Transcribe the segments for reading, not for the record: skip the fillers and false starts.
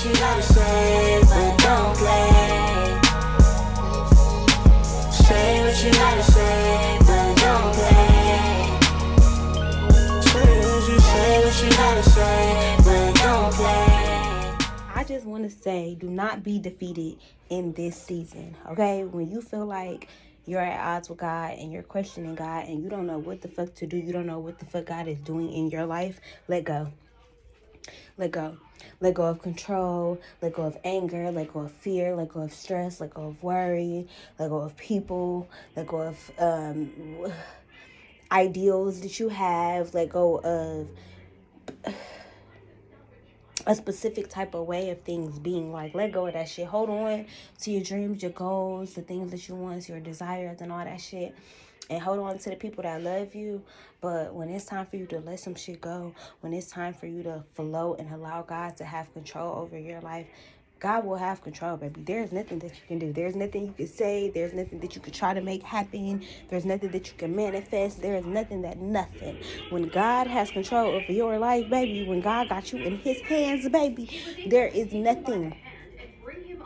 what you gotta say, but don't play. Say what you gotta say, but don't play. Say what you gotta say, but don't play. I just want to say, do not be defeated in this season, okay? When you feel like you're at odds with God and you're questioning God and you don't know what the fuck to do, you don't know what the fuck God is doing in your life, let go. Let go. Let go of control, let go of anger, let go of fear, let go of stress, let go of worry, let go of people, let go of ideals that you have, let go of a specific type of way of things being. Like, let go of that shit. Hold on to your dreams, your goals, the things that you want, your desires and all that shit. And hold on to the people that love you. But when it's time for you to let some shit go, when it's time for you to flow and allow God to have control over your life, God will have control, baby. There's nothing that you can do. There's nothing you can say. There's nothing that you can try to make happen. There's nothing that you can manifest. There is nothing. When God has control over your life, baby, when God got you in his hands, baby, there is nothing.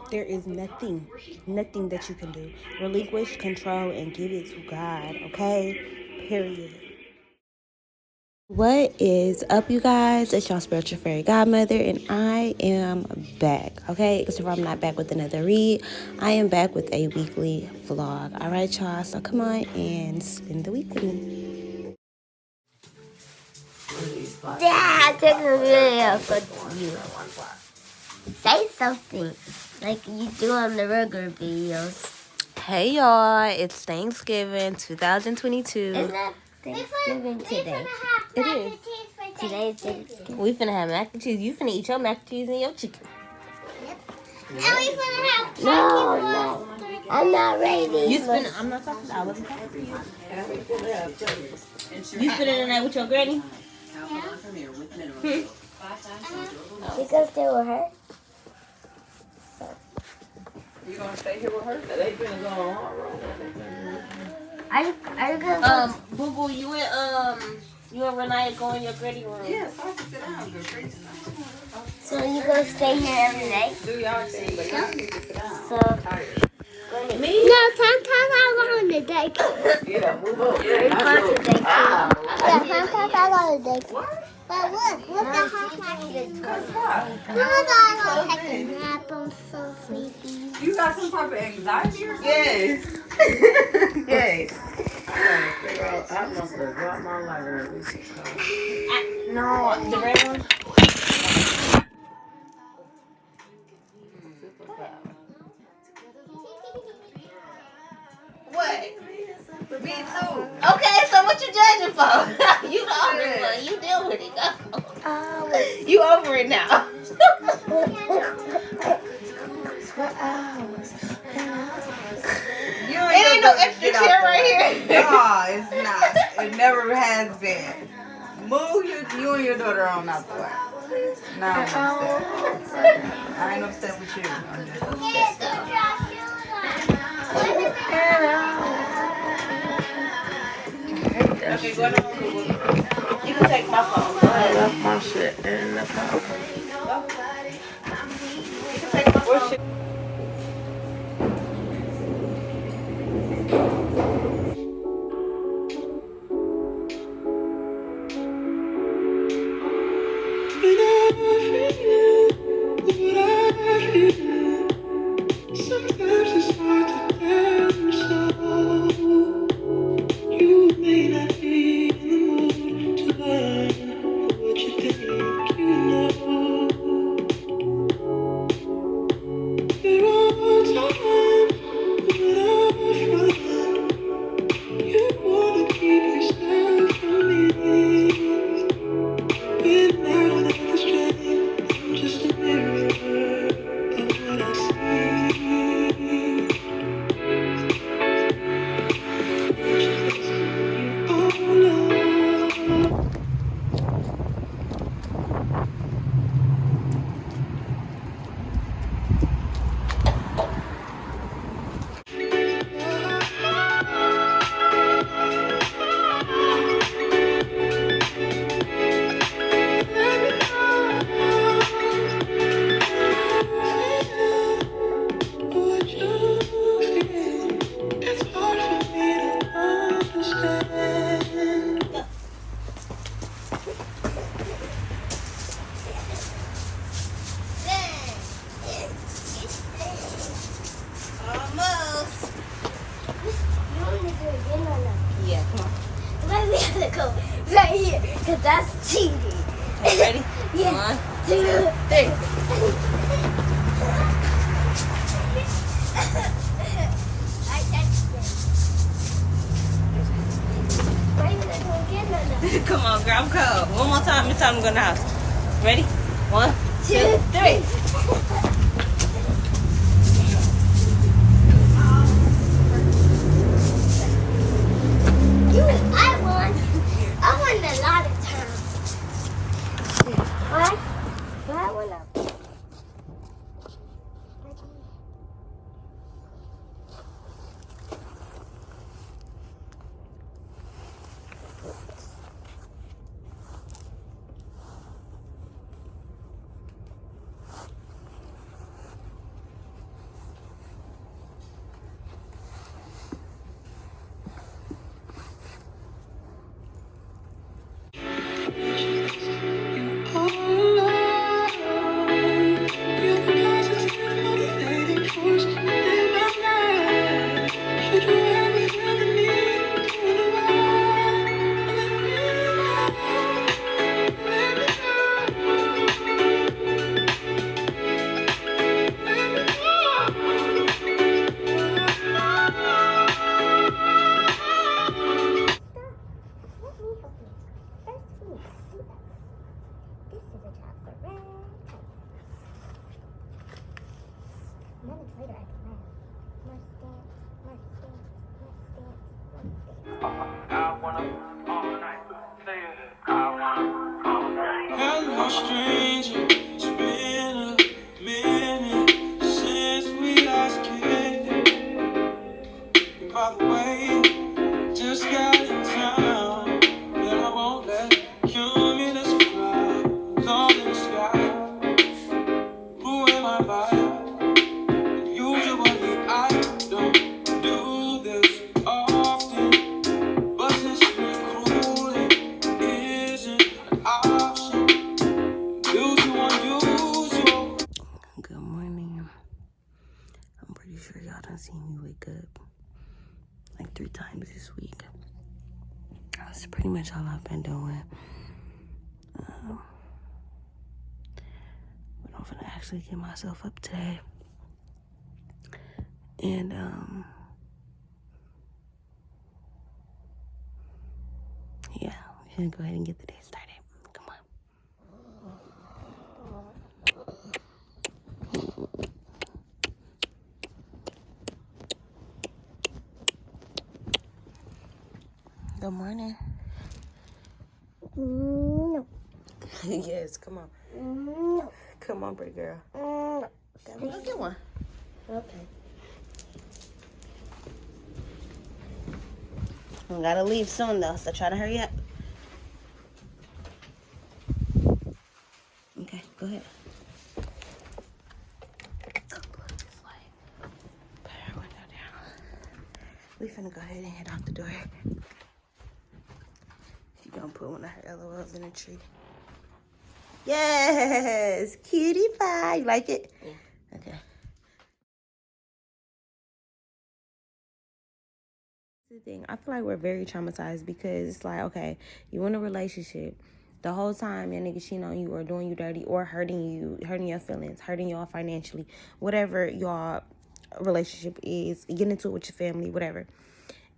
There is nothing that you can do. Relinquish control and give it to God, okay? Period. What is up, you guys? It's y'all spiritual fairy godmother, and I am back, okay? Because if I'm not back with another read, I am back with a weekly vlog. All right, y'all? So come on and spend the week with me. Dad, take a video for you. Say something like you do on the regular videos. Hey, y'all. It's Thanksgiving 2022. Isn't that Thanksgiving today? It is. Today's Thanksgiving. We finna have mac and cheese. You finna eat your mac and cheese and your chicken. Yep. And we finna have turkey. No, I'm not ready. I'm not talking. I wasn't talking to you. You spending the night with your granny? Yeah. Because they were her. You gonna stay here with her? They finna go on our road. Are you gonna Boo Boo, you and Renee go in your granny room. Yes, I can sit down. So you gonna stay here every night? Do y'all thing, but y'all need to sit down. So Me? no, sometimes I go on the date. Yeah, move up. It's fun to date too. Yeah, sometimes I go on the date. What? But look the hot package. I go take a nap. I'm so sleepy. You got some type of anxiety or something? Yes. Yes. I gotta figure out. I must have dropped my lighter. No, the red one. What? Me too. Okay, so what you judging for? You the older one. You deal with it. Go. You over it now. It ain't no extra chair right here. No, it's not. It never has been. Move you and your daughter on out the way. No, I'm upset. I ain't upset with you. I'm just upset. Okay, go on. You can take my phone. Go ahead. I left my shit in the car. You can take my phone. Sometimes it's hard to tell so. You may not be in the mood to learn what you think you know. cheated. Okay, ready? Yeah. 1, 2, 3. I touched it. Why you not gonna get none? Come on, girl, I'm cold. One more time, it's time to go in the house. Ready? 1, 2, 3. I won a lot of times. What? I won a... Hello, stranger. It's been a minute since we last kicked it. By the way, just got in town, and I won't let cumulus clouds all in the sky ruin my vibe. Usually I don't do this often, but since recruiting isn't an option, use you on use you. Good morning. I'm pretty sure y'all done seen me wake up like 3 times this week. That's pretty much all I've been doing. But I'm gonna actually get myself up today. And yeah, we're gonna go ahead and get the day started. Come on. Good morning. No. Yes, come on. No. Come on, pretty girl. No. Go get one. Okay. We gotta leave soon though, so try to hurry up. Okay, go ahead. Plug this light. Put her window down. We finna go ahead and head out the door. She gonna put one of her LOLs in a tree. Yes, cutie pie. You like it? Yeah. Okay. The thing, I feel like we're very traumatized because it's like, okay, you in a relationship, the whole time your nigga cheating on you or doing you dirty or hurting you, hurting your feelings, hurting y'all financially, whatever y'all relationship is, you get into it with your family, whatever.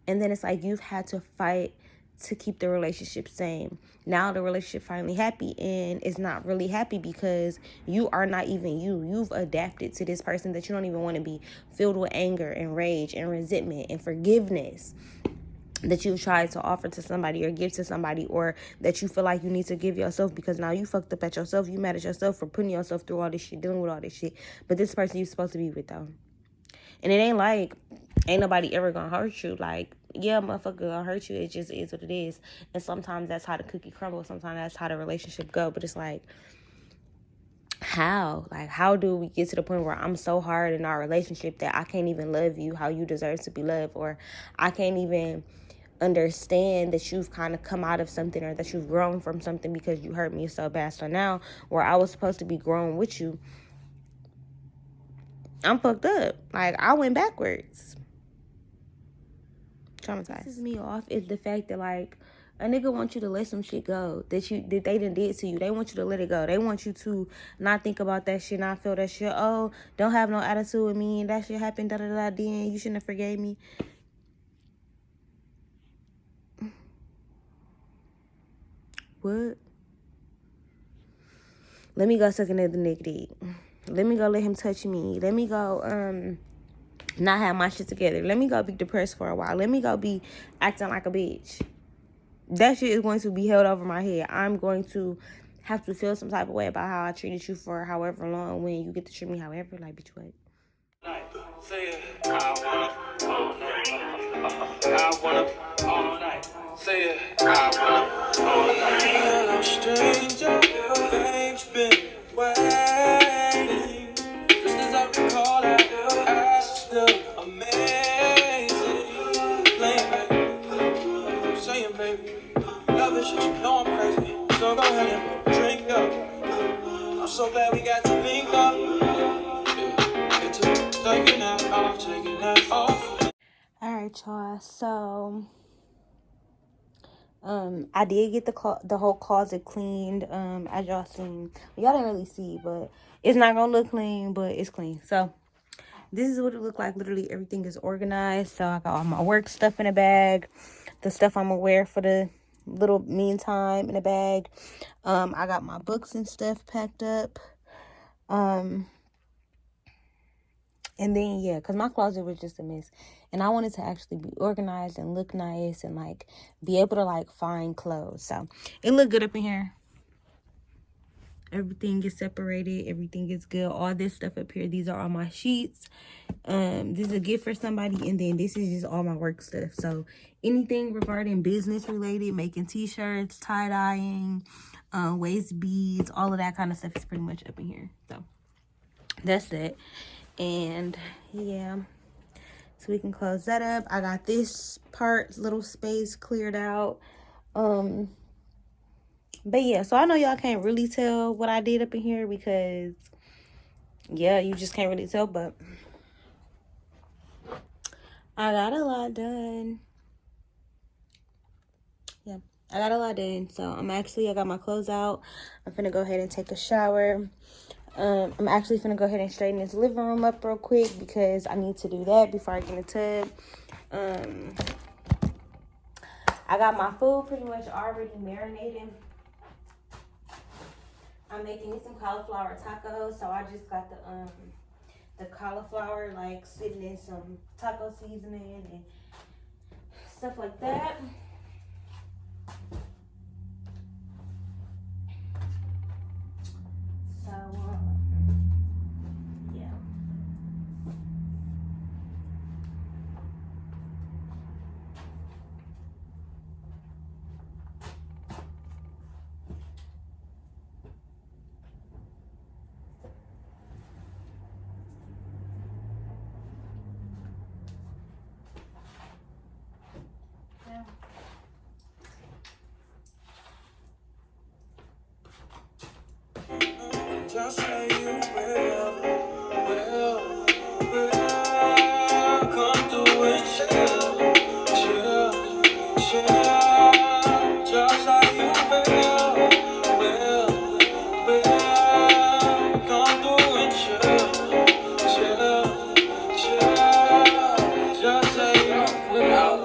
And then it's like you've had to fight to keep the relationship same. Now the relationship finally happy, and it's not really happy because you are not even you. You've adapted to this person that you don't even want to be, filled with anger and rage and resentment and forgiveness that you tried to offer to somebody or give to somebody, or that you feel like you need to give yourself because now you fucked up at yourself. You mad at yourself for putting yourself through all this shit, dealing with all this shit. But this person you're supposed to be with though. And it ain't like ain't nobody ever gonna hurt you. Like, yeah, motherfucker gonna hurt you. It just is what it is. And sometimes that's how the cookie crumbles. Sometimes that's how the relationship go. But it's like, how? Like, how do we get to the point where I'm so hard in our relationship that I can't even love you how you deserve to be loved? Or I can't even understand that you've kind of come out of something or that you've grown from something because you hurt me so bad. So now, where I was supposed to be growing with you, I'm fucked up. Like, I went backwards. Traumatized. What pisses me off is the fact that, like, A nigga want you to let some shit go that they done did to you. They want you to let it go. They want you to not think about that shit, not feel that shit. Oh, don't have no attitude with me. That shit happened, da-da-da, then you shouldn't have forgave me. What? Let me go suck another nigga dick. Let me go let him touch me. Let me go, not have my shit together. Let me go be depressed for a while. Let me go be acting like a bitch. That shit is going to be held over my head. I'm going to have to feel some type of way about how I treated you for however long when you get to treat me however. Like, bitch, what? Say it, I wanna all night. I wanna all night. Say it, I wanna all night. Hello, stranger, fame's been waiting. Just as I recall that, I still amazing. Playing baby, I'm saying baby, love this shit, you know I'm crazy. So go ahead and drink up. I'm so glad we got to link up. Taking that off. Alright, y'all. So, I did get the whole closet cleaned. As y'all seen. Y'all didn't really see, but it's not gonna look clean, but it's clean. So, this is what it looked like. Literally, everything is organized. So, I got all my work stuff in a bag. The stuff I'm gonna wear for the little meantime in a bag. I got my books and stuff packed up. And then, yeah, because my closet was just a mess. And I wanted to actually be organized and look nice and, like, be able to, like, find clothes. So, it looked good up in here. Everything is separated. Everything is good. All this stuff up here, these are all my sheets. This is a gift for somebody. And then this is just all my work stuff. So, anything regarding business related, making t-shirts, tie-dyeing, waist beads, all of that kind of stuff is pretty much up in here. So, that's it. And yeah, so we can close that up. I got this part, little space cleared out. But yeah, so I know y'all can't really tell what I did up in here because yeah, you just can't really tell, but I got a lot done. Yeah, I got a lot done. So I got my clothes out. I'm finna go ahead and take a shower. I'm actually finna go ahead and straighten this living room up real quick because I need to do that before I get in the tub. I got my food pretty much already marinated. I'm making me some cauliflower tacos, so I just got the cauliflower like sitting in some taco seasoning and stuff like that. So yeah. Just say you will come through and chill. Just say you will come through and chill. Just say you will.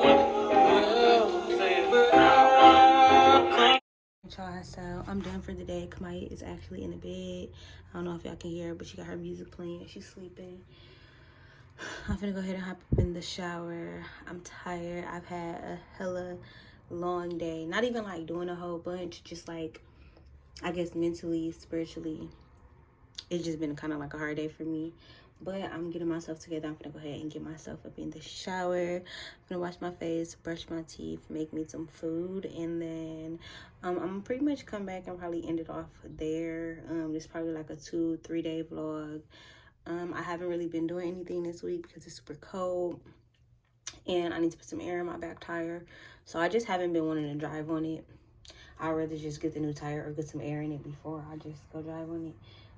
So I'm done for the day. Kamaya is actually in the bed. I don't know if y'all can hear her, but she got her music playing. She's sleeping. I'm gonna go ahead and hop up in the shower. I'm tired. I've had a hella long day. Not even like doing a whole bunch, just like I guess mentally, spiritually, it's just been kind of like a hard day for me. But I'm getting myself together. I'm gonna go ahead and get myself up in the shower. I'm gonna wash my face, brush my teeth, make me some food, and then I'm gonna pretty much come back and probably end it off there. It's probably like a 2-3 day vlog. I haven't really been doing anything this week because it's super cold and I need to put some air in my back tire, so I just haven't been wanting to drive on it. I'd rather just get the new tire or get some air in it before I just go drive on it.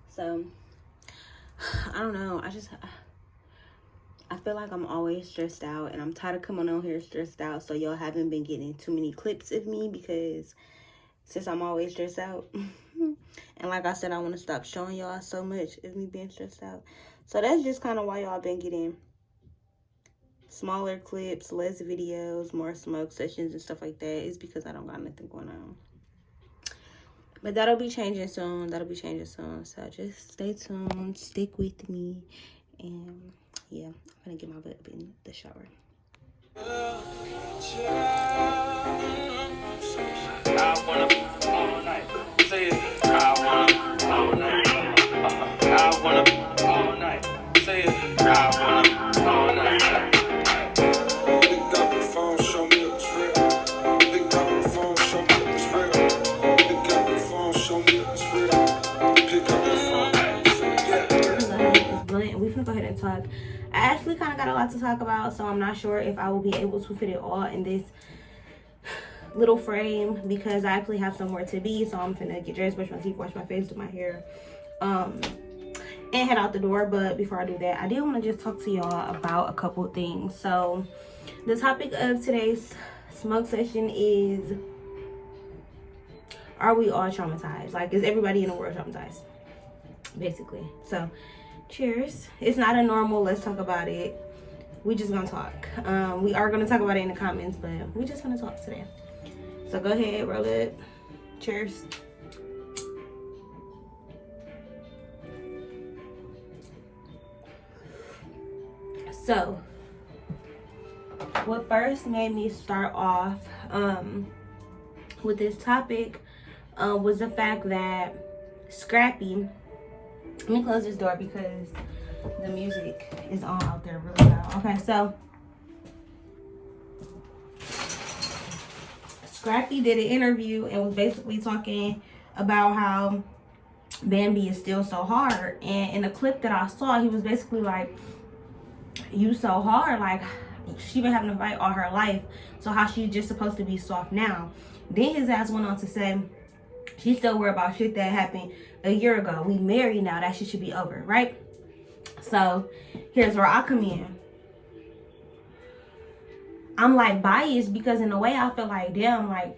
So I don't know, I feel like I'm always stressed out, and I'm tired of coming on here stressed out, so y'all haven't been getting too many clips of me because since I'm always stressed out. And like I said, I want to stop showing y'all so much of me being stressed out. So that's just kind of why y'all been getting smaller clips, less videos, more smoke sessions and stuff like that. It's because I don't got nothing going on. But that'll be changing soon. So just stay tuned, stick with me, and yeah, I'm gonna get my butt up in the shower. I wanna all night. Say it. I wanna all night. I wanna all night. Say it. I wanna all night. Pick up the phone, show me it's real. Pick up the phone, show me it's real. Pick up the phone, show me it's real. Pick up the phone. Yeah. We finna go ahead and talk. I actually kind of got a lot to talk about, so I'm not sure if I will be able to fit it all in this little frame because I actually have somewhere to be. So I'm finna get dressed, brush my teeth, wash my face, do my hair, and head out the door. But before I do that, I did want to just talk to y'all about a couple things. So the topic of today's smoke session is, are we all traumatized? Like, is everybody in the world traumatized? Basically. So cheers. It's not a normal let's talk about it. We just gonna talk. We are gonna talk about it in the comments, but we just gonna talk today. So go ahead, roll it. Cheers. So what first made me start off with this topic was the fact that Scrappy, let me close this door because the music is on out there really loud. Okay, so Scrappy did an interview and was basically talking about how Bambi is still so hard. And in the clip that I saw, he was basically like, you so hard, like she been having to fight all her life, so how she's just supposed to be soft now? Then his ass went on to say, she's still worried about shit that happened a year ago. We married now, that shit should be over, right? So here's where I come in. I'm like biased because in a way I feel like, damn, like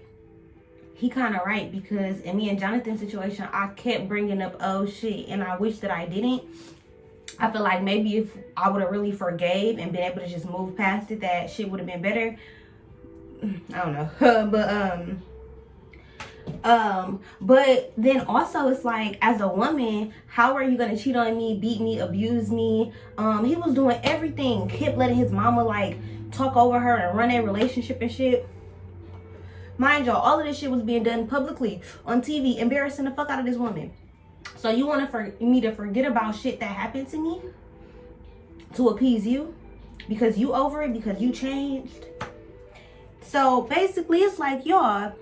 he kind of right, because in me and Jonathan's situation, I kept bringing up old shit and I wish that I didn't. I feel like maybe if I would have really forgave and been able to just move past it, that shit would have been better. I don't know. But then also it's like, as a woman, how are you gonna cheat on me, beat me, abuse me? He was doing everything, kept letting his mama like talk over her and run a relationship and shit. Mind y'all, all of this shit was being done publicly on TV, embarrassing the fuck out of this woman. So you want me to forget about shit that happened to me to appease you because you over it, because you changed? So basically it's like, y'all,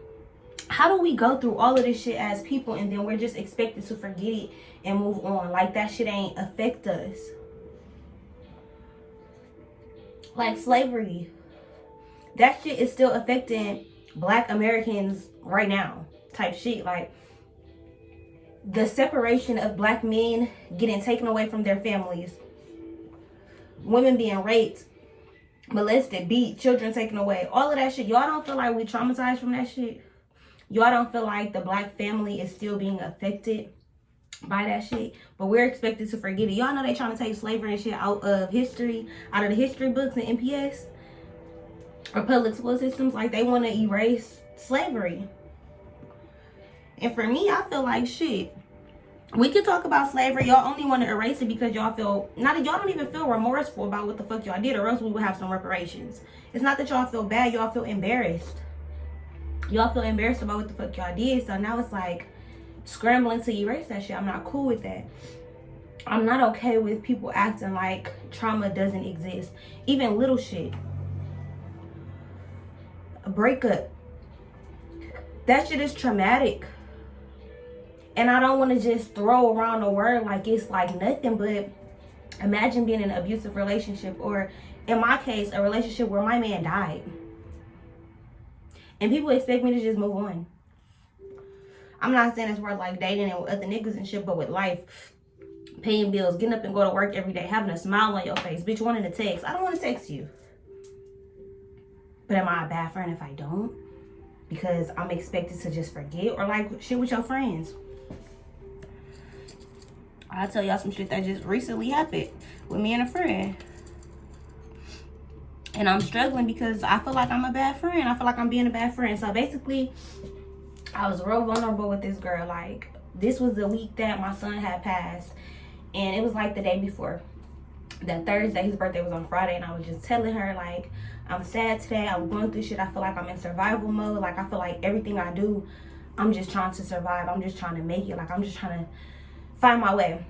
how do we go through all of this shit as people and then we're just expected to forget it and move on? Like that shit ain't affect us. Like slavery, that shit is still affecting Black Americans right now type shit. Like the separation of Black men getting taken away from their families, women being raped, molested, beat, children taken away, all of that shit. Y'all don't feel like we traumatized from that shit? Y'all don't feel like the Black family is still being affected by that shit? But we're expected to forget it. Y'all know they trying to take slavery and shit out of history, out of the history books and MPS or public school systems. Like they want to erase slavery. And for me, I feel like shit, we can talk about slavery. Y'all only want to erase it because y'all feel, y'all don't even feel remorseful about what the fuck y'all did, or else we would have some reparations. It's not that y'all feel bad, y'all feel embarrassed. Y'all feel embarrassed about what the fuck y'all did. So now it's like scrambling to erase that shit. I'm not cool with that. I'm not okay with people acting like trauma doesn't exist. Even little shit. A breakup. That shit is traumatic. And I don't want to just throw around the word like it's like nothing, but imagine being in an abusive relationship, or in my case, a relationship where my man died. And people expect me to just move on. I'm not saying it's worth like dating and with other niggas and shit, but with life, paying bills, getting up and go to work every day, having a smile on your face, bitch, wanting to text. I don't want to text you. But am I a bad friend if I don't? Because I'm expected to just forget, or like shit with your friends. I'll tell y'all some shit that just recently happened with me and a friend. And I'm struggling because I feel like I'm a bad friend. I feel like I'm being a bad friend. So basically, I was real vulnerable with this girl. Like, this was the week that my son had passed. And it was like the day before. That Thursday, his birthday was on Friday. And I was just telling her, like, I'm sad today. I'm going through shit. I feel like I'm in survival mode. Like, I feel like everything I do, I'm just trying to survive. I'm just trying to make it. Like, I'm just trying to find my way.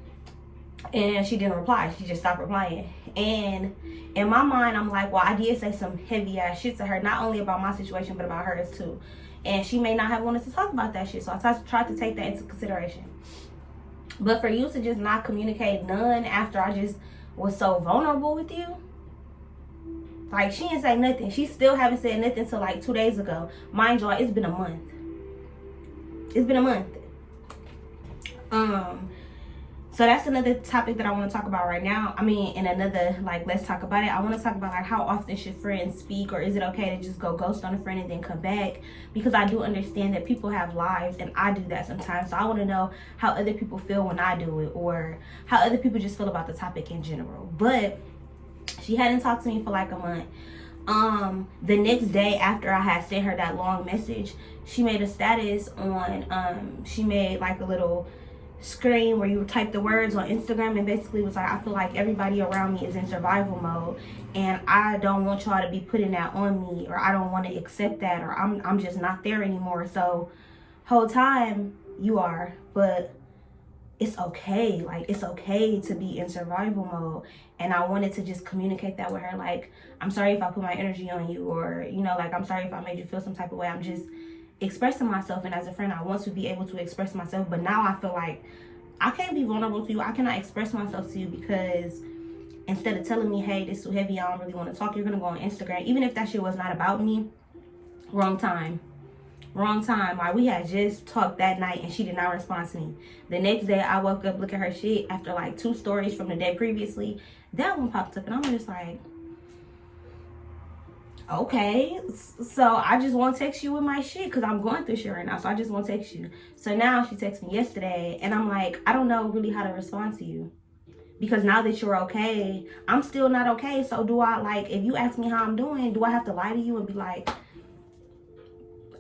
And she didn't reply. She just stopped replying. And in my mind, I'm like, well, I did say some heavy ass shit to her, not only about my situation, but about hers too. And she may not have wanted to talk about that shit. So I tried to take that into consideration. But for you to just not communicate none after I just was so vulnerable with you, like, she didn't say nothing. She still haven't said nothing until like 2 days ago. Mind y'all, it's been a month. It's been a month. So that's another topic that I want to talk about right now. I mean, in another, like, let's talk about it. I want to talk about, like, how often should friends speak, or is it okay to just go ghost on a friend and then come back? Because I do understand that people have lives, and I do that sometimes. So I want to know how other people feel when I do it, or how other people just feel about the topic in general. But she hadn't talked to me for like a month. The next day after I had sent her that long message, she made a status on, she made like a little screen where you type the words on Instagram, and basically was like, I feel like everybody around me is in survival mode, and I don't want y'all to be putting that on me, or I don't want to accept that, or I'm just not there anymore. So whole time you are, but it's okay. Like, it's okay to be in survival mode. And I wanted to just communicate that with her. Like, I'm sorry if I put my energy on you, or, you know, like, I'm sorry if I made you feel some type of way. I'm just expressing myself, and as a friend I want to be able to express myself. But now I feel like I can't be vulnerable to you. I cannot express myself to you, because instead of telling me, hey, this is too heavy, I don't really want to talk, you're gonna go on Instagram. Even if that shit was not about me, wrong time. Like, we had just talked that night and she did not respond to me. The next day I woke up, look at her shit after like 2 stories from the day previously, that one popped up, and I'm just like, okay, so I just want to text you with my shit because I'm going through shit right now. So I just want to text you. So now she texted me yesterday, and I'm like, I don't know really how to respond to you, because now that you're okay, I'm still not okay. So do I, like, if you ask me how I'm doing, do I have to lie to you and be like,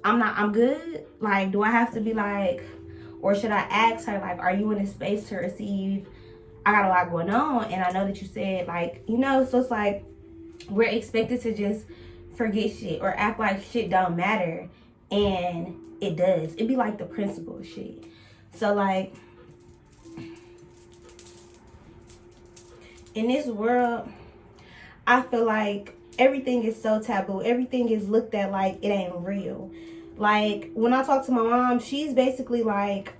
I'm good? Like, do I have to be like, or should I ask her, like, are you in a space to receive? I got a lot going on, and I know that you said, like, you know. So it's like, we're expected to just forget shit or act like shit don't matter, and it does. It be like the principle of shit. So like, in this world, I feel like everything is so taboo. Everything is looked at like it ain't real. Like, when I talk to my mom, she's basically like,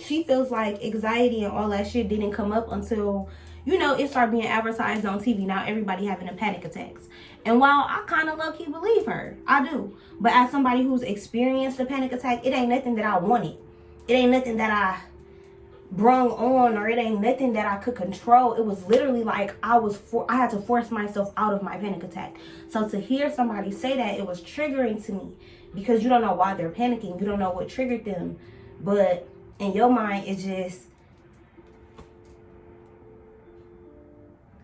she feels like anxiety and all that shit didn't come up until, you know, it started being advertised on TV. Now everybody having a panic attacks. And while I kind of low-key believe her, I do. But as somebody who's experienced a panic attack, it ain't nothing that I wanted. It ain't nothing that I brung on, or it ain't nothing that I could control. It was literally like I had to force myself out of my panic attack. So to hear somebody say that, it was triggering to me, because you don't know why they're panicking. You don't know what triggered them. But in your mind, it's just,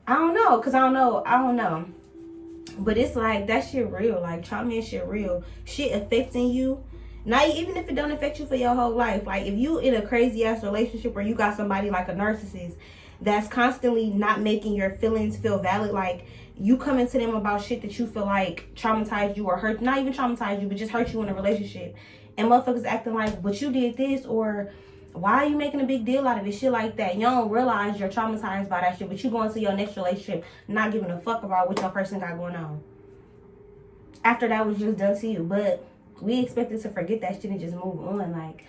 I don't know, because I don't know. But it's like, that shit real. Like, trauma and shit real. Shit affecting you. Not even if it don't affect you for your whole life. Like, if you in a crazy ass relationship where you got somebody like a narcissist that's constantly not making your feelings feel valid, like, you coming to them about shit that you feel like traumatized you or hurt, not even traumatized you, but just hurt you in a relationship, and motherfuckers acting like, but you did this, or why are you making a big deal out of it, shit like that. You don't realize you're traumatized by that shit, but you go into your next relationship not giving a fuck about what your person got going on after that was just done to you. But we expected to forget that shit and just move on, like,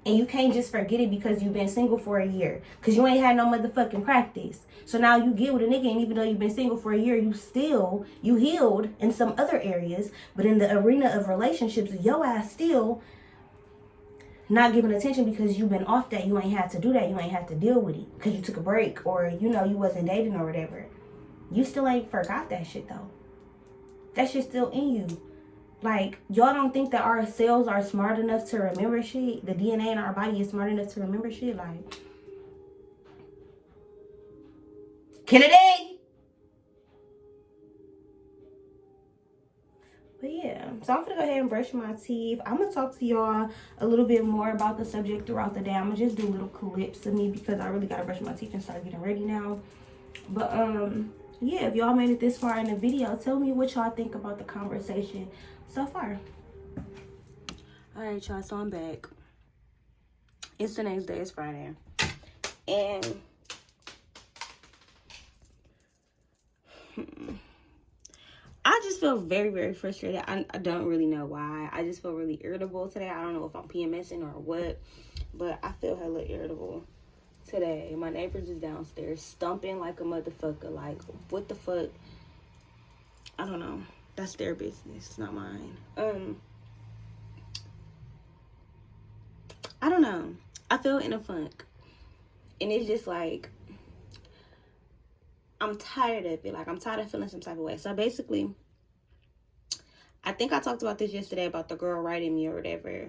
and you can't just forget it because you've been single for a year, because you ain't had no motherfucking practice. So now you get with a nigga, and even though you've been single for a year, you healed in some other areas, but in the arena of relationships, your ass still not giving attention because you've been off that. You ain't had to do that. You ain't had to deal with it because you took a break, or, you know, you wasn't dating or whatever. You still ain't forgot that shit, though. That shit's still in you. Like, y'all don't think that our cells are smart enough to remember shit? The DNA in our body is smart enough to remember shit? Like, Kennedy! But yeah, so I'm gonna go ahead and brush my teeth. I'm gonna talk to y'all a little bit more about the subject throughout the day. I'm gonna just do little clips of me because I really gotta brush my teeth and start getting ready now. But yeah, if y'all made it this far in the video, tell me what y'all think about the conversation so far. All right, y'all, so I'm back. It's the next day, it's Friday. And I just feel very, very frustrated. I don't really know why. I just feel really irritable today. I don't know if I'm PMSing or what, but I feel hella irritable today. My neighbors is downstairs stomping like a motherfucker. Like, what the fuck? I don't know. That's their business. It's not mine. I don't know. I feel in a funk. And it's just like, I'm tired of it. Like, I'm tired of feeling some type of way. So basically, I think I talked about this yesterday about the girl writing me or whatever.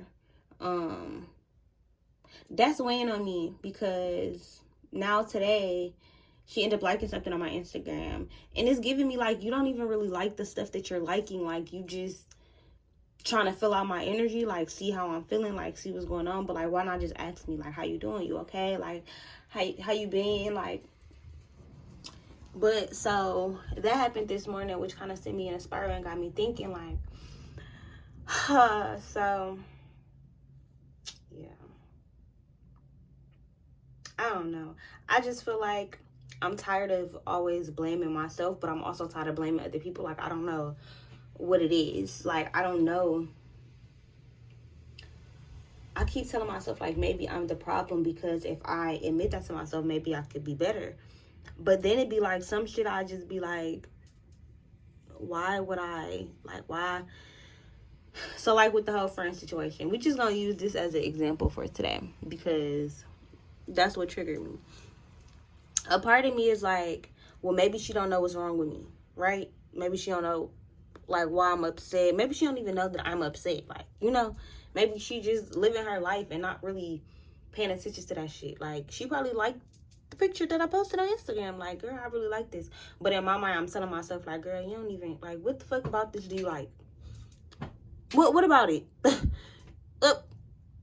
That's weighing on me because now today she ended up liking something on my Instagram. And it's giving me like, you don't even really like the stuff that you're liking. Like, you just trying to fill out my energy. Like, see how I'm feeling. Like, see what's going on. But like, why not just ask me, like, how you doing? You okay? Like, how you been? Like, but so that happened this morning, which kind of sent me in a spiral and got me thinking, like, so yeah, I don't know. I just feel like I'm tired of always blaming myself, but I'm also tired of blaming other people. Like, I don't know what it is. Like, I don't know. I keep telling myself, like, maybe I'm the problem because if I admit that to myself, maybe I could be better. But then it'd be like some shit I just be like, why would I? Like, why? So, like, with the whole friend situation, we're just going to use this as an example for today because that's what triggered me. A part of me is like, well, maybe she don't know what's wrong with me, right? Maybe she don't know, like, why I'm upset. Maybe she don't even know that I'm upset. Like, you know, maybe she just living her life and not really paying attention to that shit. Like, she probably liked the picture that I posted on Instagram. Like, girl, I really like this. But in my mind, I'm telling myself, like, girl, you don't even, like, what the fuck about this do you like? What about it?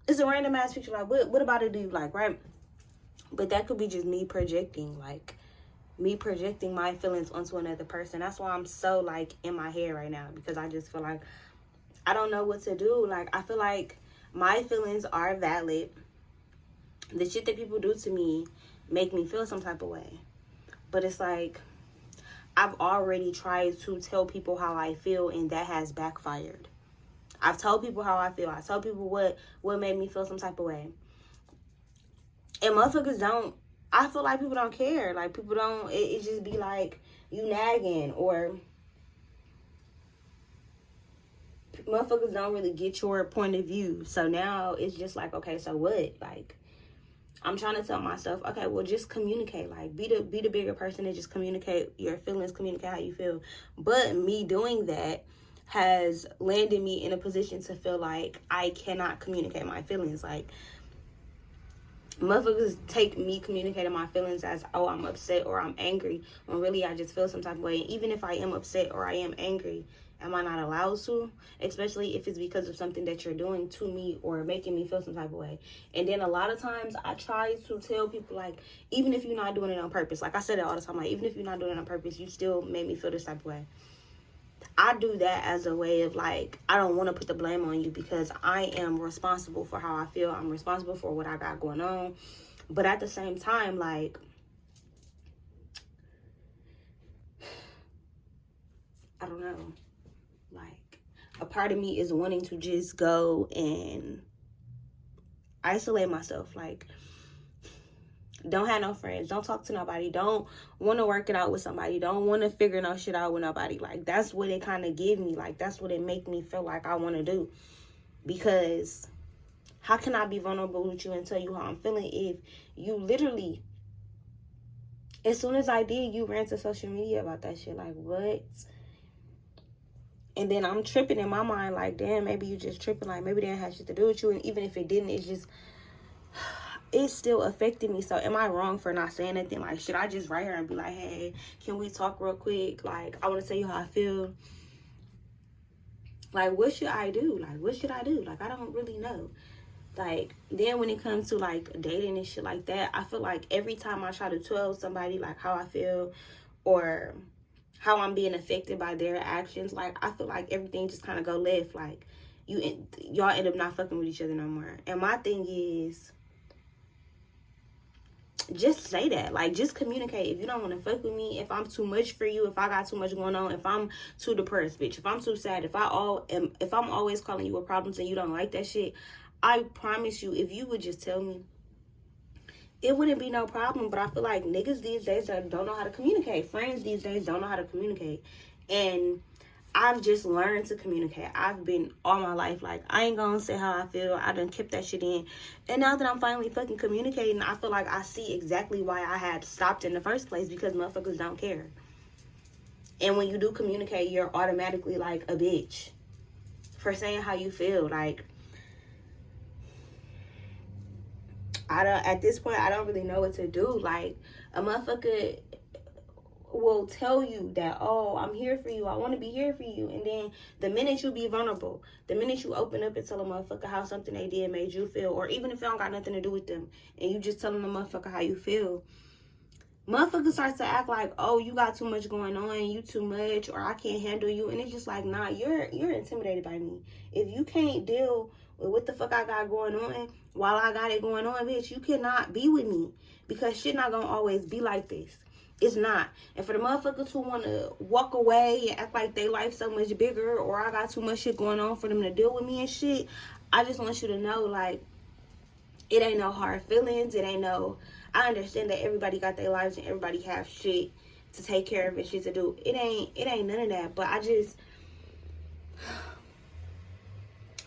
It's a random ass picture. Like, what about it do you like, right? But that could be just me projecting, like, me projecting my feelings onto another person. That's why I'm so, like, in my head right now, because I just feel like I don't know what to do. Like, I feel like my feelings are valid. The shit that people do to me make me feel some type of way. But it's like, I've already tried to tell people how I feel, and that has backfired. I've told people how I feel. I told people what made me feel some type of way. And motherfuckers don't, I feel like people don't care. Like, people don't, it just be like, you nagging, or motherfuckers don't really get your point of view. So now it's just like, okay, so what? Like, I'm trying to tell myself, okay, well, just communicate. Like, be the bigger person and just communicate your feelings, communicate how you feel. But me doing that has landed me in a position to feel like I cannot communicate my feelings. Like, motherfuckers take me communicating my feelings as, oh, I'm upset or I'm angry, when really I just feel some type of way. And even if I am upset or I am angry, am I not allowed to? Especially if it's because of something that you're doing to me or making me feel some type of way. And then a lot of times I try to tell people, like, even if you're not doing it on purpose, like I said it all the time, like, even if you're not doing it on purpose, you still made me feel this type of way. I do that as a way of, like, I don't want to put the blame on you because I am responsible for how I feel. I'm responsible for what I got going on. But at the same time, like, I don't know. Like, a part of me is wanting to just go and isolate myself. Like, don't have no friends. Don't talk to nobody. Don't want to work it out with somebody. Don't want to figure no shit out with nobody. Like, that's what it kind of give me. Like, that's what it make me feel like I want to do. Because How can I be vulnerable with you and tell you how I'm feeling if you literally, as soon as I did, you ran to social media about that shit? Like, what? And then I'm tripping in my mind like, damn, maybe you just tripping. Like, maybe that had shit to do with you. And even if it didn't, it's still affecting me. So am I wrong for not saying anything? Like, should I just write her and be like, hey, can we talk real quick? Like, I want to tell you how I feel. Like, what should I do? Like, what should I do? Like, I don't really know. Like, then when it comes to, like, dating and shit like that, I feel like every time I try to tell somebody, like, how I feel or how I'm being affected by their actions, like, I feel like everything just kind of go left. Like, y'all end up not fucking with each other no more. And my thing is, just say that. Like, just communicate. If you don't want to fuck with me, if I'm too much for you, if I got too much going on, if I'm too depressed, bitch, if I'm too sad, if I'm always calling you with problems and you don't like that shit, I promise you, if you would just tell me, it wouldn't be no problem. But I feel like niggas these days don't know how to communicate. Friends these days don't know how to communicate. And I've just learned to communicate. I've been all my life like, I ain't gonna say how I feel. I done kept that shit in. And now that I'm finally fucking communicating, I feel like I see exactly why I had stopped in the first place, because motherfuckers don't care. And when you do communicate, you're automatically like a bitch for saying how you feel. Like, at this point, I don't really know what to do. Like, a motherfucker will tell you that, oh, I'm here for you, I want to be here for you, and then the minute you be vulnerable, the minute you open up and tell a motherfucker how something they did made you feel, or even if it don't got nothing to do with them, and you just telling the motherfucker how you feel, motherfucker starts to act like, oh, you got too much going on, you too much, or I can't handle you. And it's just like, nah, you're intimidated by me. If you can't deal with what the fuck I got going on while I got it going on, bitch, you cannot be with me, because shit not gonna always be like this. It's not. And for the motherfuckers who want to walk away and act like their life's so much bigger, or I got too much shit going on for them to deal with me and shit, I just want you to know, like, it ain't no hard feelings. It ain't no, I understand that everybody got their lives and everybody have shit to take care of and shit to do. It ain't none of that. But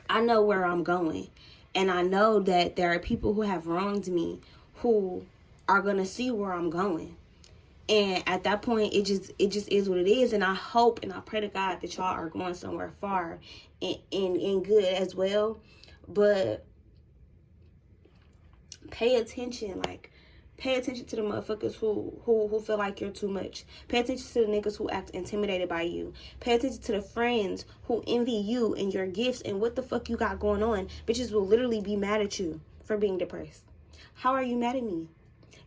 I know where I'm going. And I know that there are people who have wronged me who are going to see where I'm going. And at that point, it just is what it is. And I hope and I pray to God that y'all are going somewhere far and good as well. But pay attention. Like, pay attention to the motherfuckers who feel like you're too much. Pay attention to the niggas who act intimidated by you. Pay attention to the friends who envy you and your gifts and what the fuck you got going on. Bitches will literally be mad at you for being depressed. How are you mad at me?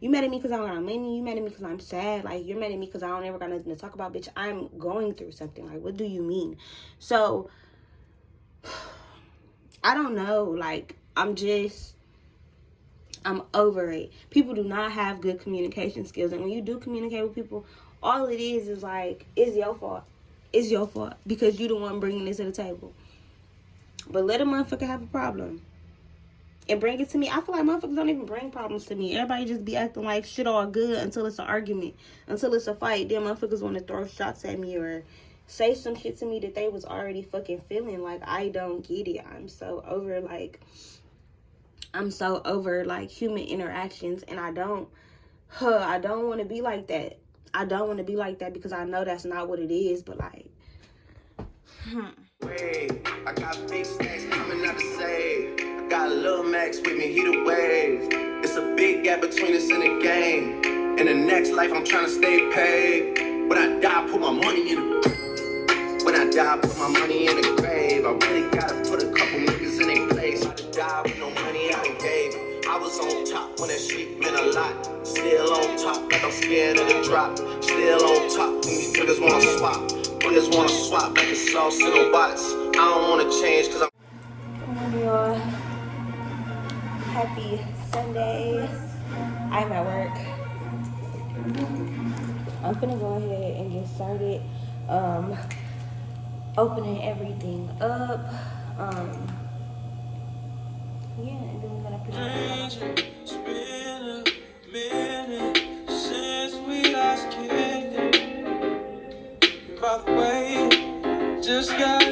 You mad at me because I don't got money? You mad at me because I'm sad? Like, you're mad at me because I don't ever got nothing to talk about? Bitch, I'm going through something. Like, what do you mean? So, I don't know. Like, I'm over it. People do not have good communication skills. And when you do communicate with people, all it is like, it's your fault. It's your fault because you the one bringing this to the table. But let a motherfucker have a problem and bring it to me. I feel like motherfuckers don't even bring problems to me. Everybody just be acting like shit all good until it's an argument, until it's a fight. Then motherfuckers want to throw shots at me or say some shit to me that they was already fucking feeling. Like, I don't get it. I'm so over human interactions, and I don't want to be like that. I don't want to be like that because I know that's not what it is. But like, Wait, I got big stacks coming out to save. I got a little Max with me, he the wave. It's a big gap between us in the game. In the next life, I'm trying to stay paid. When I die, put my money in the When I die, put my money in the grave. I really gotta put a couple niggas in their place. I die with no money I done gave. I was on top when that shit meant a lot. Still on top, like I'm scared of the drop. Still on top when these niggas wanna swap. Niggas wanna swap like a sauce in the box. I don't wanna change cause y'all, happy Sunday. I'm at work. I'm gonna go ahead and get started opening everything up. Yeah, and then we're gonna present it. it's been a minute since we last kicked it. By the way, just got